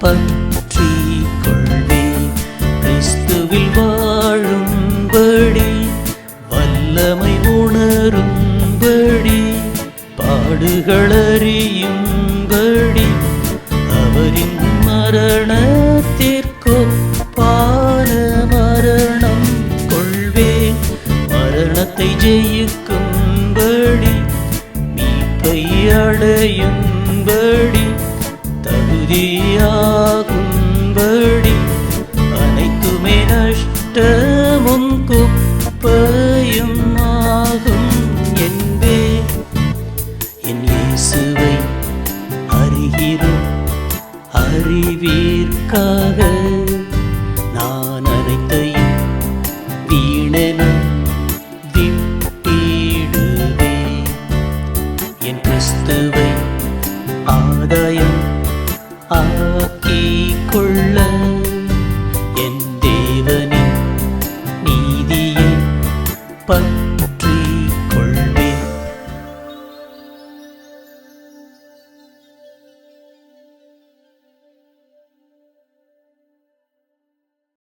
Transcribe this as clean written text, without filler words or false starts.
பற்றிக் கொள்வேன். கிறிஸ்துவில் வாழும்படி வல்லமை உணரும்படி பாடுகள் அறியும்படி அவரின் மரணத்திற்கொப்பான மரணம் கொள்வேன். மரணத்தை ஜெயிக்கும்படி மீட்பை அடையும்படி தகுதியாகும்படி அனைத்துமே நஷ்டமும் குப்பையும் ஆகும் என்பேன். என் இயேசுவை அறிகிறோம், அறிவீர்க்காக நான் அனைத்தையும் வீணென விட்டிடுவேன். என் கிறிஸ்துவை ஆதாயம் ஆக்கிக் கொள்